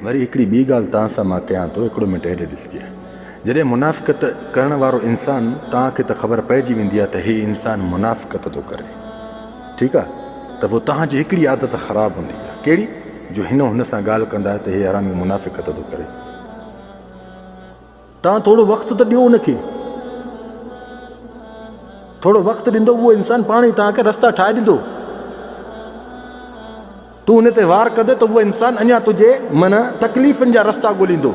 वरी हिकिड़ी ॿी ॻाल्हि तव्हां सां मां कयां थो, हिकिड़ो मिंट हेॾे ॾिसिजे। जॾहिं मुनाफ़िक़त करण वारो इंसानु तव्हांखे त ख़बर पइजी वेंदी आहे त हे इंसानु मुनाफ़िक़त थो करे, ठीकु आहे, त पोइ तव्हांजी हिकिड़ी आदत ख़राबु हूंदी आहे। कहिड़ी? जो हुन सां ॻाल्हि कंदा त हे हरामी मुनाफ़िक़त थो करे। तव्हां थोरो वक़्तु त ॾियो हुनखे, थोरो वक़्तु ॾींदो उहो इंसानु पाण ई तव्हांखे रस्ता ठाहे ॾींदो। तूं हुन ते वार कंदे त उहो इंसानु अञा तुंहिंजे माना तकलीफ़ुनि जा रस्ता ॻोल्हींदो।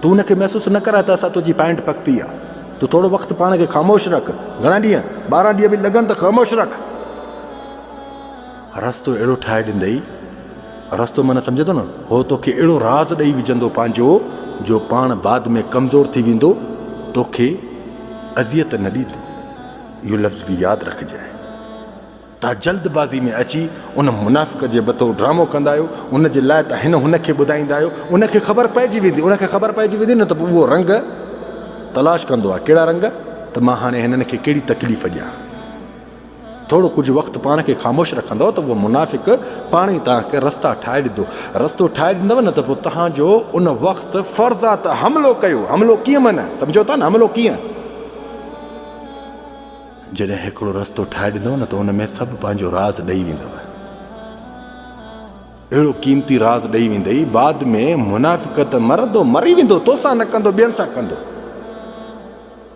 तूं हुनखे महसूसु न कराए त असां तुंहिंजी पैंट पकती आहे। तूं थोरो वक़्तु पाण खे ख़ामोश रख, घणा ॾींहं 12 ॾींहं बि लॻनि त ख़ामोश रख। रस्तो अहिड़ो ठाहे ॾींदई, रस्तो माना सम्झे थो न, हो तोखे अहिड़ो राज़ ॾेई विझंदो पंहिंजो जो पाण बाद में कमज़ोर थी वेंदो, तोखे अज़ियत न ॾींदो। इहो लफ़्ज़ बि यादि रखिजांइ। तव्हां जल्दबाज़ी में अची उन मुनाफ़िक़ जे मथां ड्रामो कंदा आहियो, उनजे लाइ त हुनखे ॿुधाईंदा आहियो, उनखे ख़बर पइजी वेंदी, उनखे ख़बर पइजी वेंदी न त पोइ उहो रंग तलाश कंदो आहे। कहिड़ा रंग? त मां हाणे हिननि खे कहिड़ी तकलीफ़ ॾियां। थोरो कुझु वक़्तु पाण खे ख़ामोश रखंदव त उहो मुनाफ़िक़ पाण ई तव्हांखे रस्ता ठाहे ॾींदो। रस्तो ठाहे ॾींदव न त पोइ तव्हांजो उन वक़्तु फ़र्ज़ु आहे त हमिलो कयो। हमिलो कीअं माना सम्झो था न? हमिलो कीअं? जॾहिं हिकिड़ो रस्तो ठाहे ॾींदव न त उन में सभु पंहिंजो राज़ ॾेई वेंदव, अहिड़ो क़ीमती राज़ ॾेई वेंदई, बाद में मुनाफ़िक़त मरंदो मरी वेंदो, तोसां न कंदो, ॿियनि सां कंदो।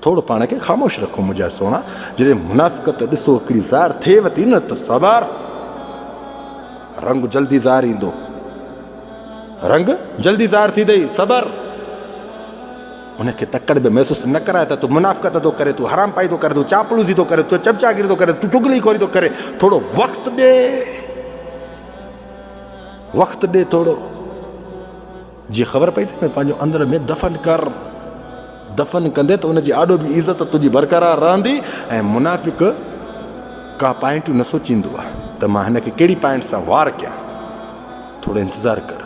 थोरो पाण खे ख़ामोश रखो मुंहिंजा सोणा। जॾहिं मुनाफ़िक़त ॾिसो हिकिड़ी ज़ाहिर थिएव थी न त सबर, रंग जल्दी ज़ाहिर ईंदो, रंग जल्दी ज़ाहिर थींदई, सबर। उनखे तकड़ बि महसूसु न कराए त तूं मुनाफ़िक़त थो करे, तूं हराम पाई थो करे, तूं चापलूसी थो करे, तूं चमचागिरी थो करे, तूं चुगलीखोरी थो करे। थोरो वक़्तु ॾे, वक़्तु ॾे थोरो। जीअं ख़बर पई थी न, पंहिंजो अंदर में दफ़न कर। दफ़न कंदे त उनजी आॾो बि इज़त तुंहिंजी बरक़रार रहंदी। ऐं मुनाफ़िक़ का पाइंटियूं न सोचींदो आहे त मां हिनखे कहिड़ी पाइंट सां वार कयां। थोरो इंतज़ारु कर।